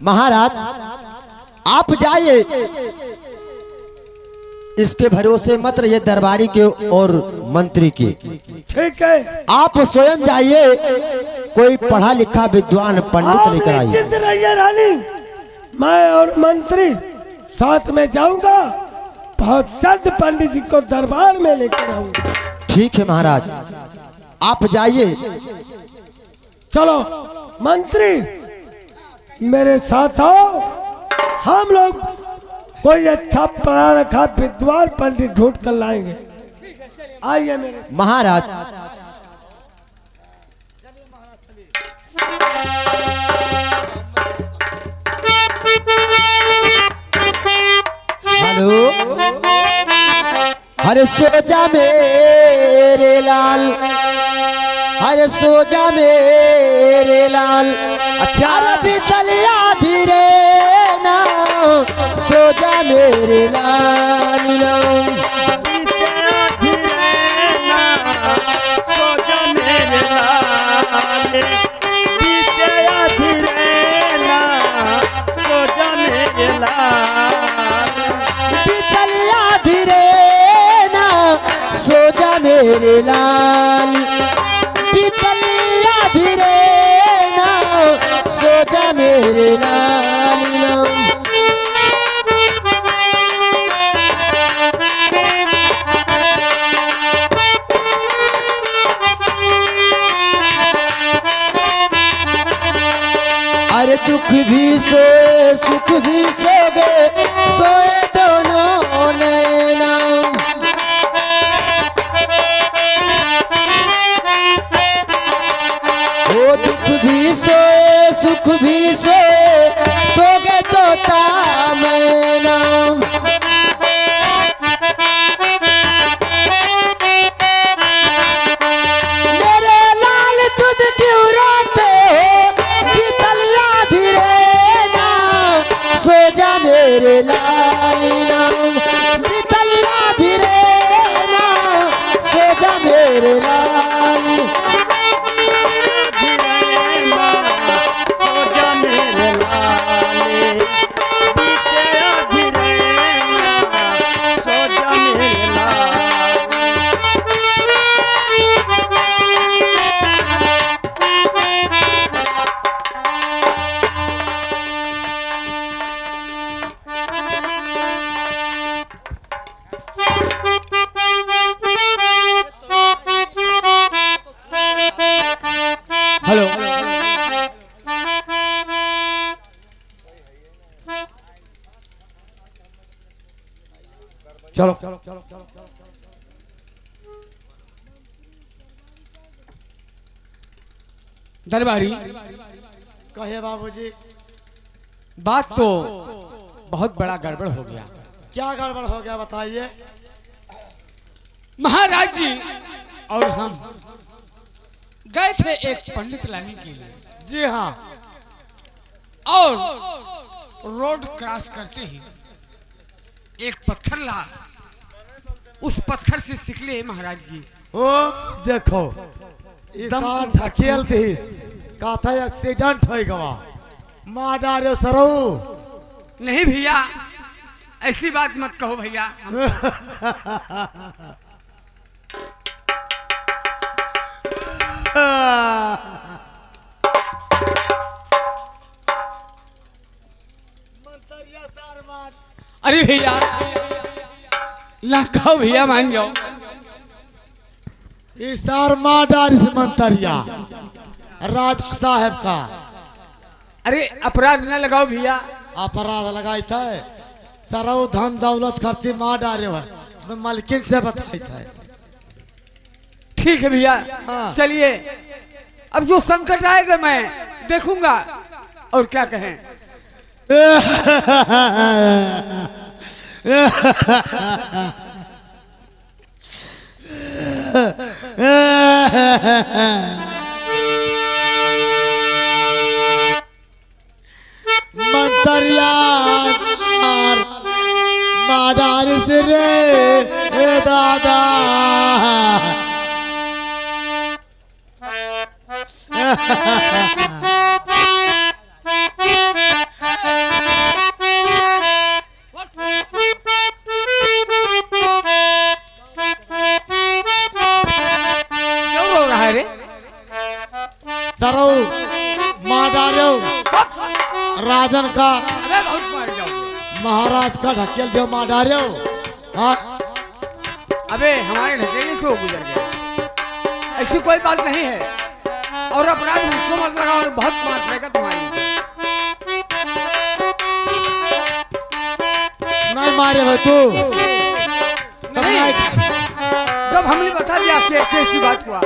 महाराज आप जाइए, इसके भरोसे मत रहिए दरबारी के और मंत्री के। ठीक है, आप स्वयं जाइए, कोई पढ़ा लिखा विद्वान पंडित लेकर आइए। निश्चिंत रहिए रानी, मैं और मंत्री साथ में जाऊंगा, बहुत जल्द पंडित जी को दरबार में लेकर आऊंगा। ठीक है महाराज, आप जाइए। चलो मंत्री मेरे साथ आओ, हम लोग कोई अच्छा पढ़ा रखा विद्वान पंडित ढूंढ कर लाएंगे। आइए मेरे महाराज। हेलो, अरे सो जा मेरे लाल, अरे सो जा मेरे लाल। अच्छा बितलिया धीरे ना, सो जा मेरे लाल ना। सो जा मेरे लाल, बितलिया धीरे ना, सो जा मेरे लाल। बितलिया धीरे ना, सो जा मेरे लाल। बितलिया धीरे ना, सो जा मेरे लाल ना। अरे दुख भी सोए सुख भी सोगे, सोए दोनों नैना। ओ दुख भी सोए सुख भी सोए, सोगे तोता मैना। मेरे लाल तुम क्यों रोते हो, बितलिया धीरे ना, सो जा मेरे लाल ना। बितलिया धीरे ना, सो जा मेरे लाल। सो जा मेरे लाल, बितलिया धीरे ना, सो जा मेरे लाल। हेलो, चलो दरबारी, कहे बाबूजी, बात तो बहुत बड़ा गड़बड़ हो गया। क्या गड़बड़ हो गया बताइए। महाराज जी और हम गए थे एक पंडित लाने के लिए। जी हाँ, और रोड क्रॉस करते ही एक पत्थर ला, उस पत्थर से सिकले महाराज जी। ओ देखो दम ढकेल दी, कहता एक्सीडेंट हो गवा, मार डारे सरो। नहीं भैया, ऐसी बात मत कहो भैया। अरे भैया ना कहो भैया, मान जाओ। इसार मार डारी से मंतरिया राजा साहब का अरे अपराध न लगाओ भैया। अपराध लगाई था, सरऊ धन दौलत करती मार डारे हुआ, मैं मालकिन से बताई था। ठीक है भैया, हाँ। चलिए अब जो संकट आएगा मैं देखूंगा, और क्या कहें। मंतरिया माडार से रे दादा। राजन का अबे बहुत मार जाओगे। महाराज का ढकेल दो मार डालो। हाँ अबे हमारे ढकेले से वो गुजर गए, ऐसी कोई बात नहीं है। और अपराध मुझको मत लगा और बहुत मार पड़ेगा तुम्हारी। नहीं मारे भाई तू तब नहीं। नहीं। जब हमने बता दिया कि ऐसी बात हुआ।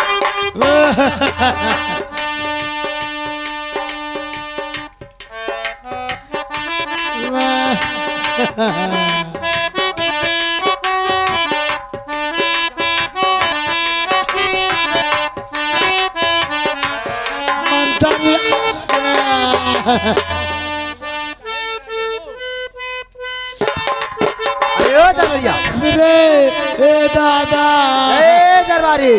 अरे ओ दरबारिया ए दादा ए दरबारी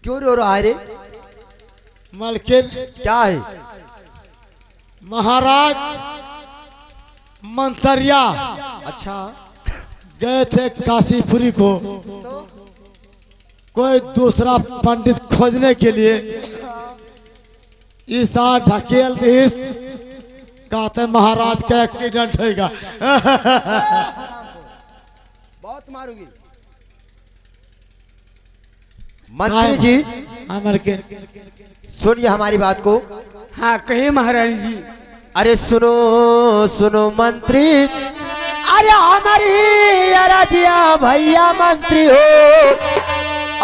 क्यों रो रहा है रे? मलकिन क्या है? महाराज मंतरिया अच्छा गए थे काशीपुरी को कोई दूसरा पंडित खोजने के लिए। इस ढकेल दिस कहते महाराज का एक्सीडेंट होगा। बहुत मारूंगी। मंत्री जी मलकिन सुनिए हमारी बात को। हाँ कहिए महारानी जी। अरे सुनो सुनो मंत्री, अरे हमारी अरदिया भैया मंत्री हो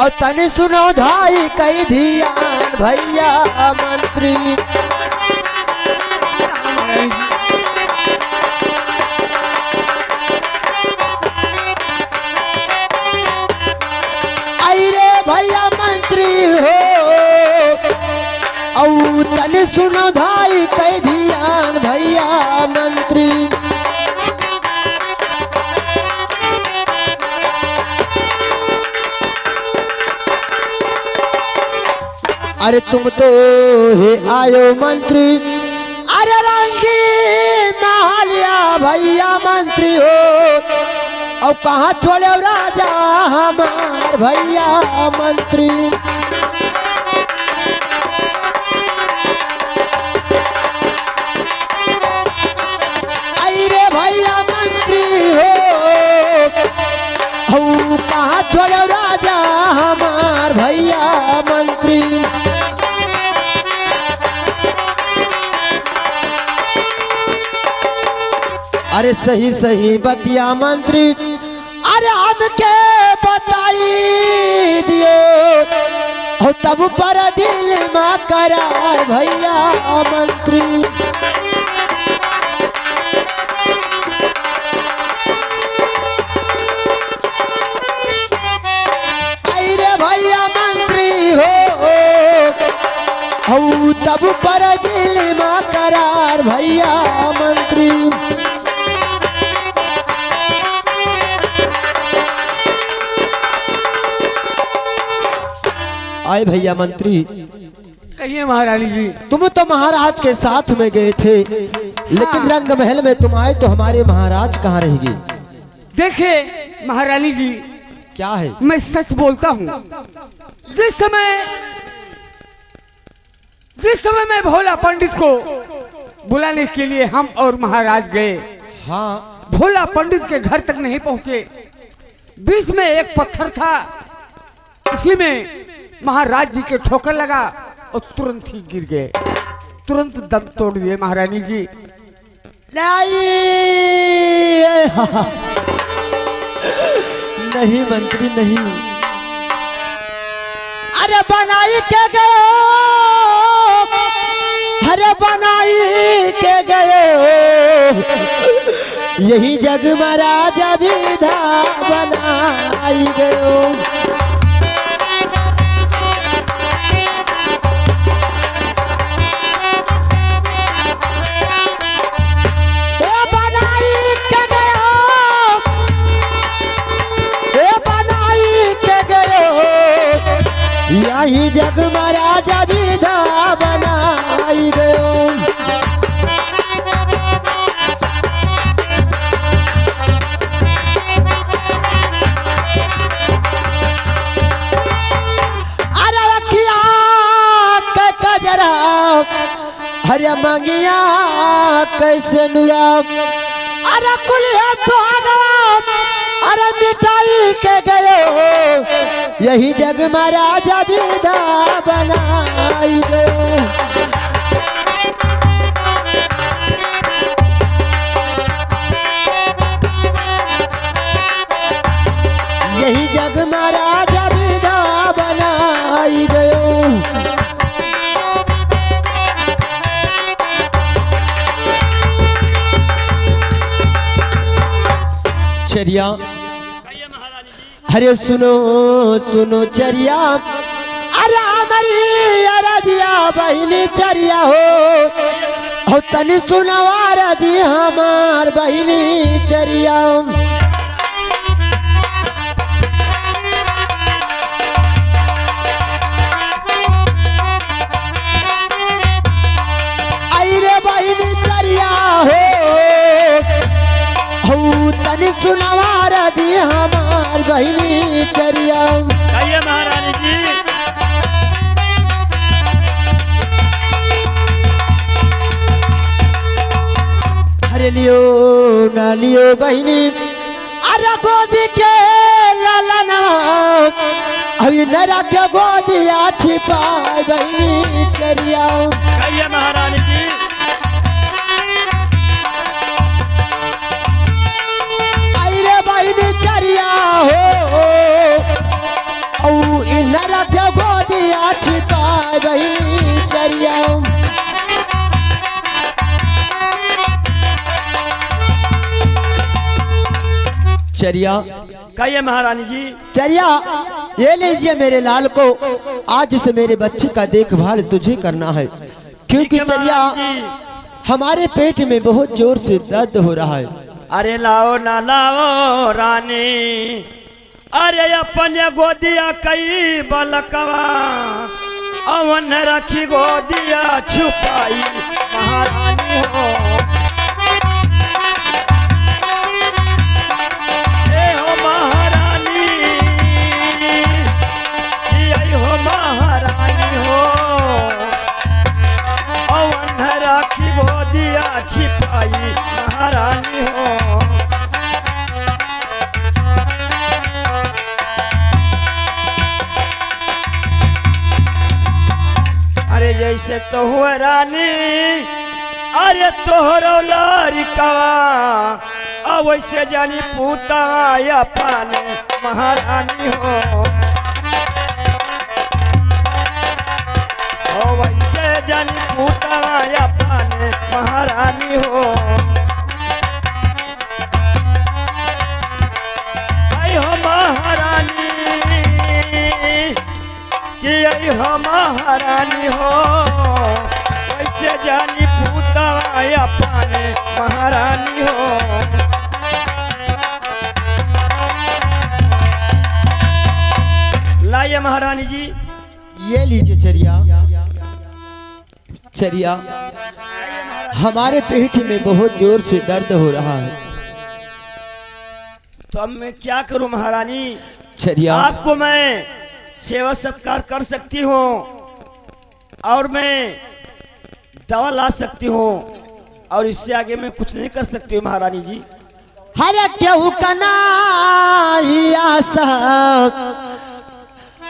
और तनी सुनो धाई कई धियान भैया मंत्री। अरे भैया मंत्री हो औ तनी सुनो धाई कई धियान भैया मंत्री। अरे तुम तो हे आयो मंत्री, अरे रंगी महालिया भैया मंत्री हो और कहाँ छोड़े राजा हमार भैया मंत्री। अरे भैया मंत्री हो कहाँ छोड़े राजा हमार भैया मंत्री। अरे सही सही बतिया मंत्री, अरे हमके बताई दियो हो तब पर दिल में करार भैया मंत्री। अरे भैया मंत्री हो तब पर दिल में करार भैया मंत्री। आए भैया मंत्री। कहिए महारानी जी। तुम तो महाराज के साथ में गए थे, लेकिन रंग महल में तुम आए तो हमारे महाराज कहाँ रहेगी? देखिए महारानी जी, क्या है? मैं सच बोलता हूँ। जिस समय मैं भोला पंडित को बुलाने के लिए हम और महाराज गए, हाँ भोला पंडित के घर तक नहीं पहुंचे। बीच में एक पत्थर था, उसी में महाराज जी के ठोकर लगा और तुरंत ही गिर गए, तुरंत दम तोड़ दिए महारानी जी। नहीं मंत्री नहीं, अरे बनाई के गए, अरे बनाई के गए, यही जग महाराजा विधा बनाई गए। यही जग महाराजा विधा बनाई गयो। हरे मंगिया कैसे नुरा अरे कुलिया तो अरे मिटाई के गयो यही जग महाराजा विधा बनाई गयो। यही जग महाराजा विधा बनाई गयो। चरिया अरे सुनो सुनो चरिया अरे हमारी अरदिया बहनी चरिया हो तनी सुनवार दी हमार बहनी चरिया। अरे बहनी चरिया हो तनी सुनवार दी हमार बहनी चरिया। कहिए महारानी जी। अरे लियो ना लियो बहनी अरे गोदी के लाला नवा अभी नरा के गोदिया छिपाए बहनी चरिया। कहिए महारानी जी। बहनी चरिया हो नरा के गोदिया छिपाए बहनी चरिया। चरिया कहिए महारानी जी। चरिया ये लीजिए मेरे लाल को आज से मेरे बच्चे का देखभाल तुझे करना है क्योंकि चरिया हमारे पेट में बहुत जोर से दर्द हो रहा है। अरे लाओ ना लाओ रानी अरे अपने गोदिया कई बलकवा अवन रखी गोदिया छुपाई महारानी हो। ए हो महारानी ये हो महारानी हो अवन रखी गोदिया छिपाई महारानी हो। अरे जैसे तो हुआ रानी अरे तोहरो लारिकवा अब वैसे जानी पूता या पाने महारानी हो। वैसे जानी पूता या पाने महारानी हो। महारानी कि आई हो महारानी हो वैसे जानी पूता या पाने महारानी हो। लाइए महारानी जी। ये लीजिए चरिया। चरिया हमारे पेट में बहुत जोर से दर्द हो रहा है तो अब मैं क्या करूं महारानी। चरिया आपको मैं सेवा सत्कार कर सकती हूँ और मैं दवा ला सकती हूँ और इससे आगे मैं कुछ नहीं कर सकती हूँ महारानी जी। हरे केहू कन्हैया साहब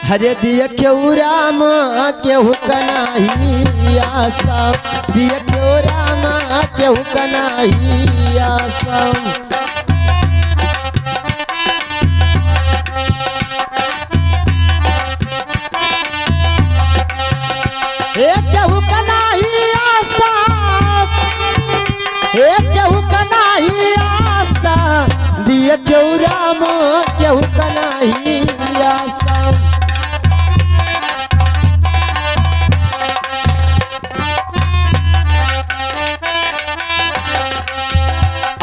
हरे दिया केहू राम केहू कन्हैया साहब दिया केहू राम केहू कन्हैया साहब। केहू कन्हैया साहब केहू कन्हैया साहब दिया केहू राम केहू कन्हैया साहब।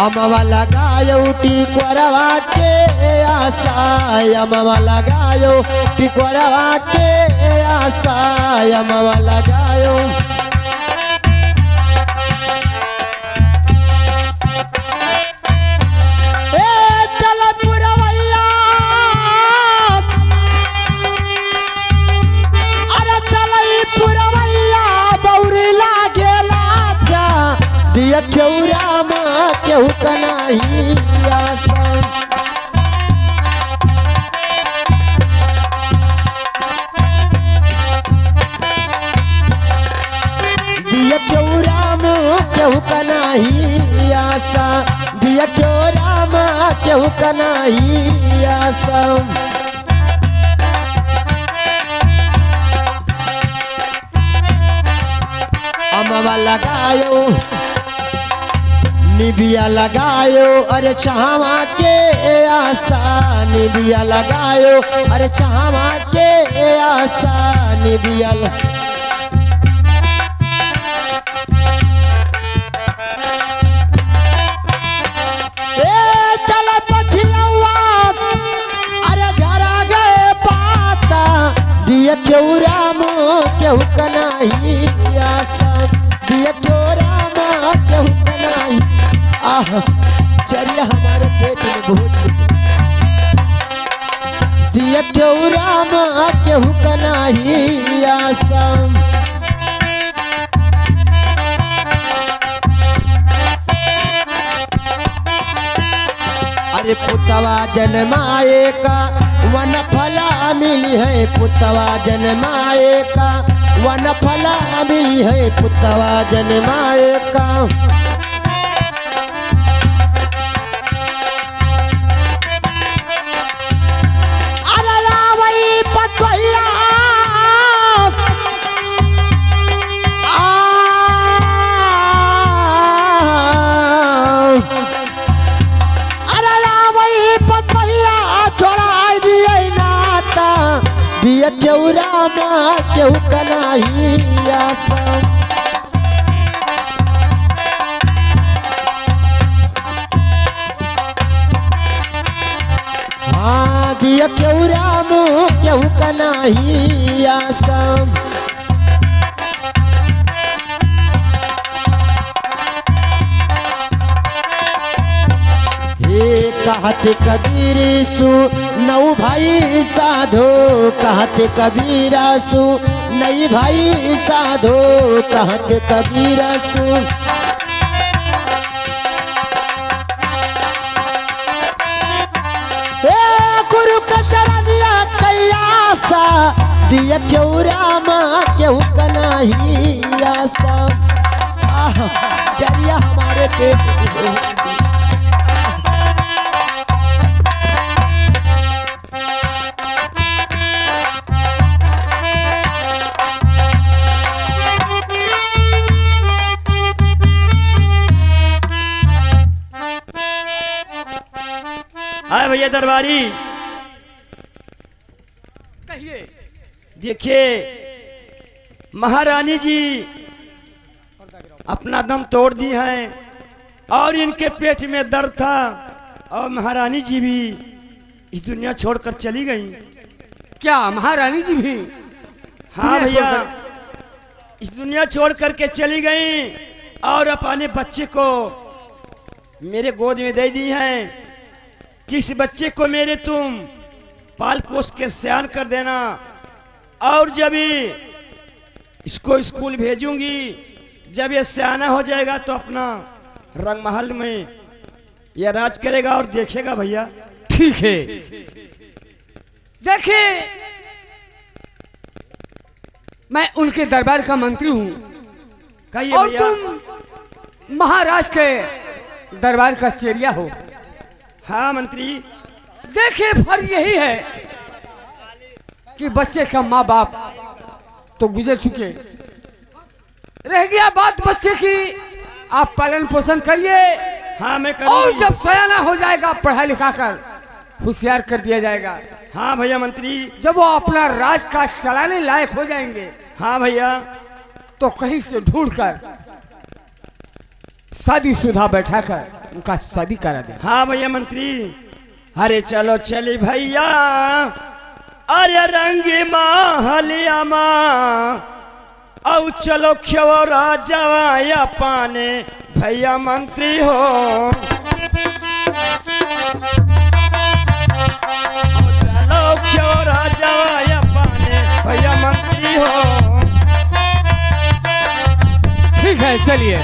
अमवा लगायो टिकोरवा के आशा अमवा लगायो टिकोरवा के आशा अमवा लगायो। अरे चल पुरवैया बौरी लागेला केहू का नाही आशा। दिया क्यों राम केहू का नाही आशा, दिया क्यों राम केहू का नाही आशा। अमवा लगायो निबिया लगायो अरे छावा के आशा, निबिया लगायो अरे छावा के आशा, निबिया चल पछिलवा अरे झरा गए पाता, दिया क्यों राम केहू का नाही आशा, दिया क्यों राम केहू का नाही। आह चलिए हमारे पेट में बहुत दिया क्यों राम केहू का नाही आशा। अरे पुतवा जन्माए का वन फला मिली है, पुतवा जन्माए का वन फला मिली है, पुतवा जन्माए का। अरे रावई पतवैया दिया क्यों राम केहू का नाही आशा। हाँ दिया क्यों राम केहू का नाही आशा। कहते कबीर सु नौ भाई साधो, कहते कबीर सु नई भाई साधो, कहते कबीर सु। गुरु का शरणिया कैयासा, दिया क्यों राम केहू का नाही आशा। चलिए हमारे पेट में आए भैया दरबारी। कहिए। देखिए महारानी जी अपना दम तोड़ दी हैं और इनके पेट में दर्द था और महारानी जी भी इस दुनिया छोड़कर चली गई। क्या महारानी जी भी? हाँ दुनिया भैया छोड़कर? इस दुनिया छोड़ करके चली गई और अपने बच्चे को मेरे गोद में दे दी हैं। किस बच्चे को मेरे तुम पाल पोस के सयान कर देना और जब इसको स्कूल भेजूंगी, जब ये सयाना हो जाएगा तो अपना रंग महल में यह राज करेगा और देखेगा भैया। ठीक है। देखिए मैं उनके दरबार का मंत्री हूँ कहिए और भैया। तुम महाराज के दरबार का चेरिया हो। हाँ मंत्री। देखिए फर्ज यही है कि बच्चे का माँ बाप तो गुजर चुके, रह गया बात बच्चे की, आप पालन पोषण करिए। हाँ मैं और करूँगी। जब सयाना हो जाएगा पढ़ा लिखा कर होशियार कर दिया जाएगा। हाँ भैया मंत्री। जब वो अपना राज का चलाने लायक हो जाएंगे हाँ भैया। तो कहीं से ढूंढकर शादीशुदा बैठाकर उनका शादी करा दे। हाँ भैया मंत्री। अरे चलो चली भैया, अरे रंगी महलिया माँ औ चलो क्यों राजा पाने भैया मंत्री हो। चलो क्यों राजा पाने भैया मंत्री हो। ठीक है चलिए।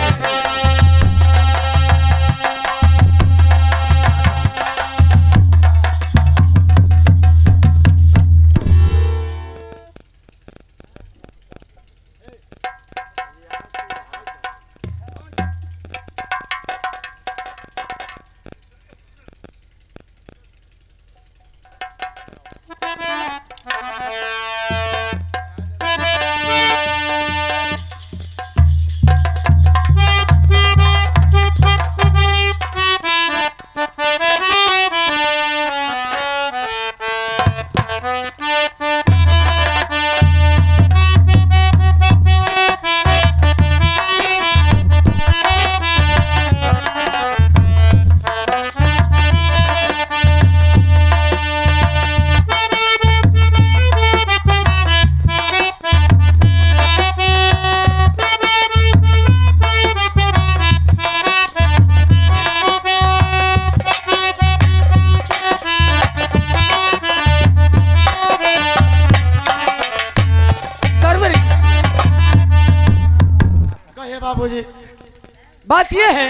बात यह है,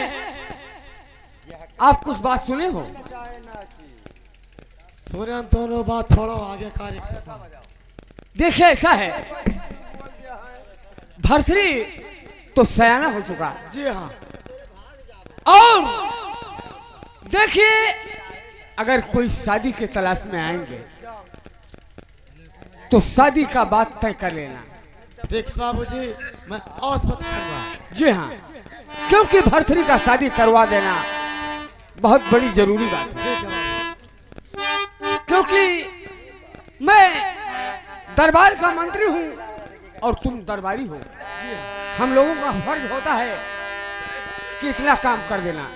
आप कुछ बात सुने हो? सूर्यन दोनों बात छोड़ो, आगे कार्य। देखिए ऐसा है, भर्तरी तो सयाना हो चुका जी हाँ। और देखिए अगर कोई शादी के तलाश में आएंगे तो शादी का बात तय कर लेना। ठीक है बाबूजी, मैं औस बताऊंगा। जी हाँ, क्योंकि भर्तरी का शादी करवा देना बहुत बड़ी जरूरी बात है। ठीक है क्योंकि मैं दरबार का मंत्री हूँ और तुम दरबारी हो। हम लोगों का फर्ज होता है कि इतना काम कर देना।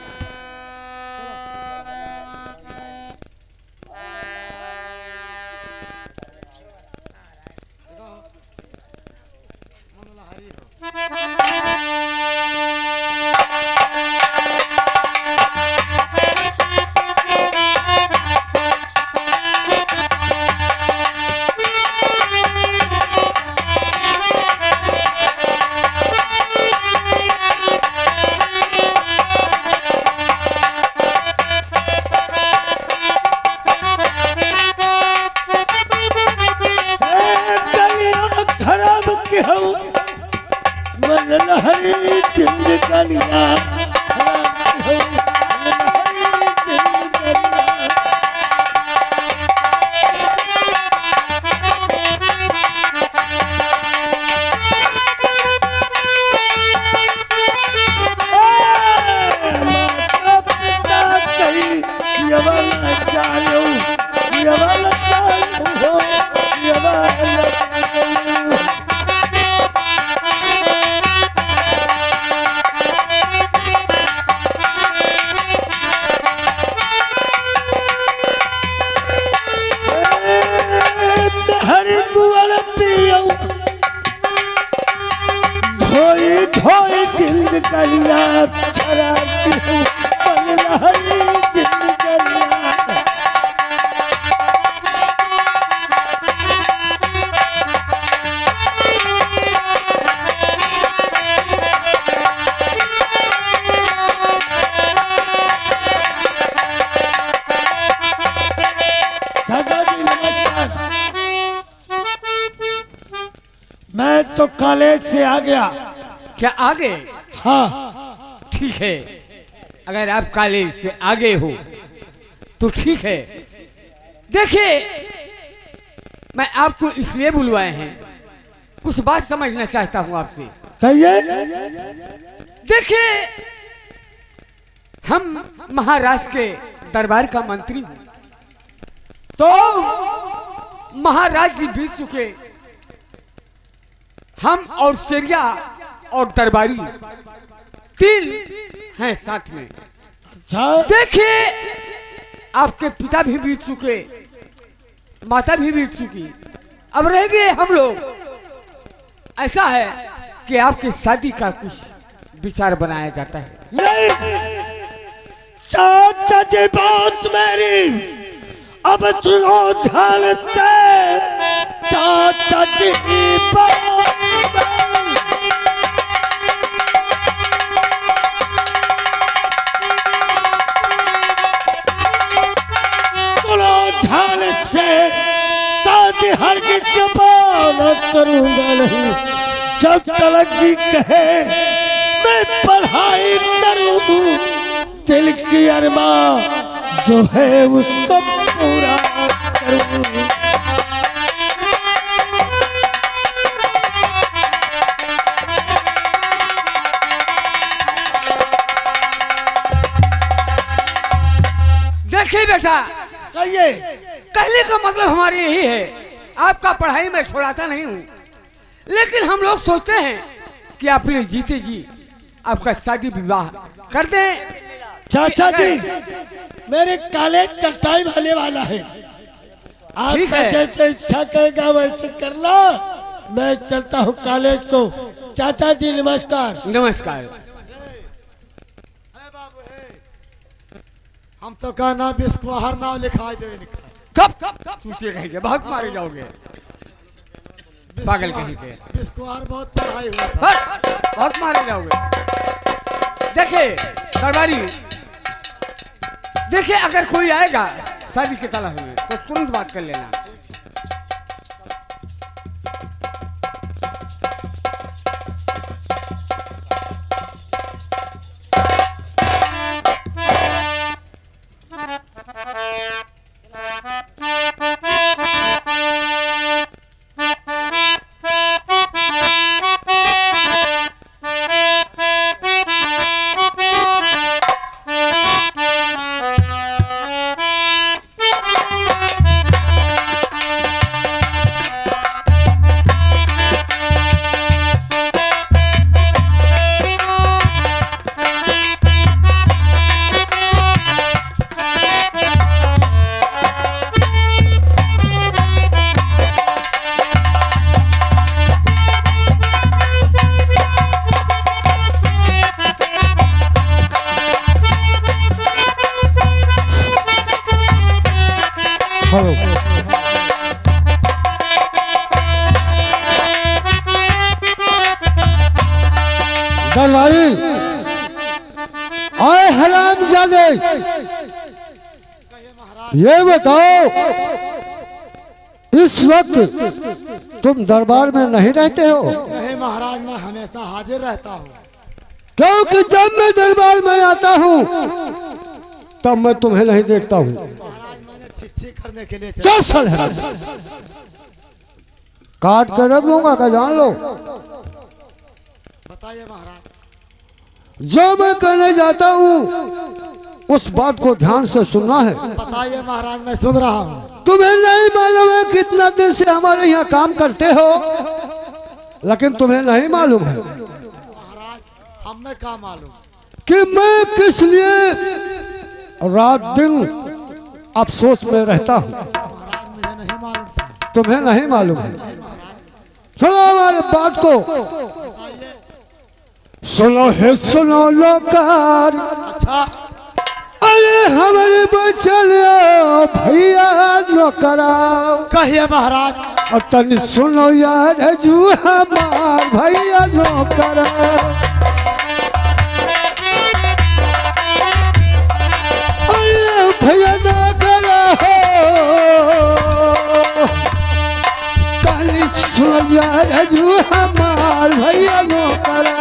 मैं तो कॉलेज से आ गया। क्या आ गए? हाँ ठीक है, अगर आप कॉलेज से आ गए हो तो ठीक है। देखिए मैं आपको इसलिए बुलवाए हैं, कुछ बात समझना चाहता हूं आपसे। कहिए। देखिए हम महाराज के दरबार का मंत्री हूं, तो महाराज जी बीत चुके, हम और शेरिया और दरबारी तीन हैं साथ में। अच्छा देखिए आपके पिता भी बीत चुके, माता भी बीत चुकी, अब रह गए हम लोग। ऐसा है कि आपकी शादी का कुछ विचार बनाया जाता है। नहीं, चाचा जी बात मेरी अब सुनो ध्यान से। चाचा जी बात सुनो ध्यान से। शादी हर की जबान करूंगा नहीं, जब तलक जी कहे मैं पढ़ाई करूं। दिल की अरमा जो है उसको पूरा करूं। देखिए बेटा, कहिए। कहने का मतलब हमारे यही है, आपका पढ़ाई में छोड़ाता नहीं हूँ, लेकिन हम लोग सोचते हैं कि अपने जीते जी आपका शादी विवाह कर दें। चाचा जी मेरे कॉलेज का टाइम आने वाला है, ठीक आपका है। जैसे इच्छा करेगा वैसे करना। मैं चलता हूँ कॉलेज को। चाचा जी नमस्कार। नमस्कार। हम तो कहना बिस्कुहर नाम लिखाई दे। कब तुझे कहेंगे, बहुत मारे जाओगे पागल कहीं के। बिस्कुहर बहुत पढ़ाई हुआ था। बहुत मारे जाओगे। देखे दरबारी, देखे अगर कोई आएगा शादी के तलब में तो तुरंत बात कर लेना। दरबारी, आए हरामजादे, ये बताओ इस वक्त तुम दरबार में नहीं रहते हो? नहीं महाराज, मैं हमेशा हाजिर रहता हूँ। क्योंकि जब मैं दरबार में आता हूँ तब मैं तुम्हें नहीं देखता हूँ। महाराज मैंने छिछी करने के लिए चल सल है, काट कर रख लूंगा का जान लो। बताइए महाराज। जो मैं कहने जाता हूँ उस बात को ध्यान से सुनना है। बताइए महाराज, मैं सुन रहा हूँ। तुम्हें नहीं मालूम है कितना दिन से हमारे यहाँ काम करते हो, लेकिन तुम्हें नहीं मालूम है महाराज हमें क्या मालूम कि मैं किस लिए रात दिन अफसोस में रहता हूँ। महाराज मुझे नहीं मालूम था। तुम्हें नहीं मालूम है। सुनो हमारे बात को, सुनो है, सुनो लोकार। अच्छा अरे हमारे बचन भैया नौकरा, कहिए महाराज। और तन सुनो यार जू हमार भैया नौकरा। अरे भैया नौकरा हो, तन सुनो यार जू हमार भैया नौकरा।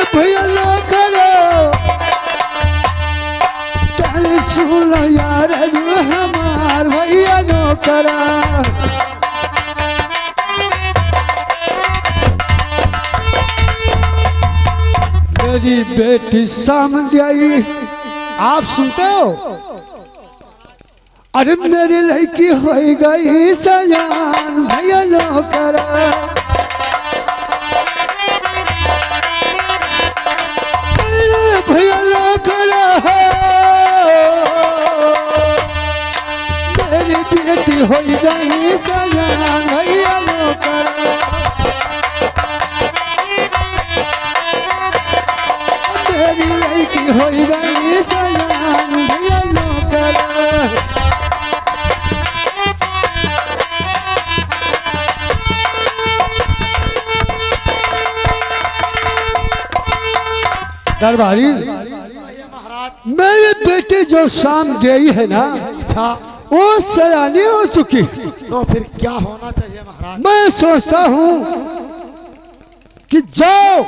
भैया नो करो चल सुनो यार जो हमार भैया नो करा। मेरी बेटी सामने आई, आप सुनते हो? अरे मेरी लड़की हो गई सजान भैया नो करा। भैया नो करा, मेरी बेटी हो गई सजान भैया नो करा। मेरी लड़की हो गई सजान भैया नो करा। दरबारी, महाराज मेरे बेटे जो शाम गई है ना, अच्छा वो सयानी हो चुकी। तो फिर क्या होना चाहिए महाराज? मैं सोचता हूँ कि जाओ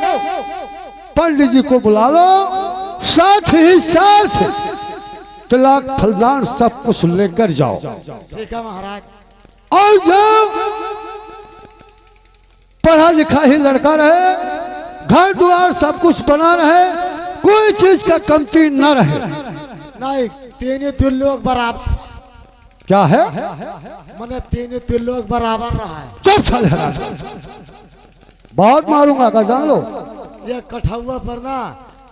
पंडित जी को बुला लो, साथ ही साथ तिलक फलदान सब कुछ लेकर जाओ। ठीक है महाराज। और जाओ, पढ़ा लिखा ही लड़का रहे, घर द्वार सब कुछ बना रहे, कोई चीज का कमती न रहे। नहीं, तीन लोग बराबर। क्या है? मैंने तीन लोग बराबर रहा है। चुप चल, बहुत मारूंगा का जान लो। ये कठौआ पर ना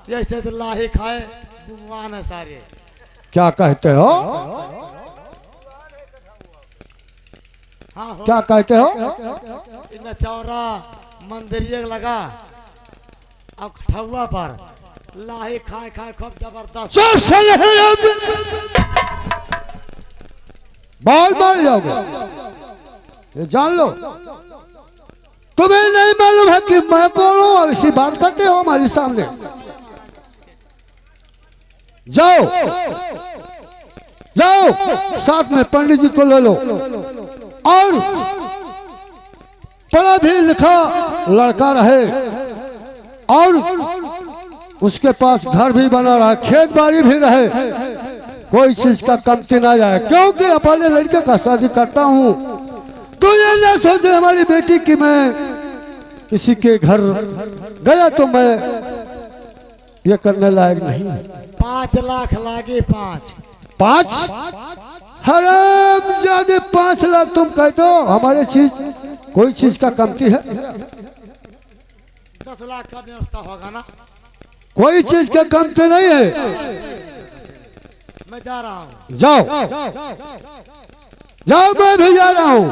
जैसे तो लाही खाए भगवान है सारे। क्या कहते हो? हाँ हो। क्या कहते हो? इन चौरा मंदिर लगा, अब कठौआ पर लाही खाए खाए खूब जबरदस्त। बहुत मार जाओगे, ये जान लो। तुम्हें नहीं मालूम है कि मैं कौन हूं और इसी बात करते हो हमारे सामने? जाओ जाओ साथ में पंडित जी को ले लो और पढ़ा भी लिखा लड़का रहे और उसके पास घर भी बना रहा, खेत बाड़ी भी रहे, कोई चीज का कमती ना जाए। क्योंकि अपने लड़के का शादी करता हूँ तो ये ना सोचे हमारी बेटी कि मैं किसी के घर गया तो मैं ये करने लायक नहीं। 5 लाख लागे 5 हराम ज्यादा 5 लाख तुम कहते हो? हमारे चीज कोई चीज का कमती है? 10 लाख का व्यवस्था होगा ना? कोई चीज का कमती नहीं है। मैं जा रहा हूँ। जाओ जाओ मैं भी जा रहा हूँ।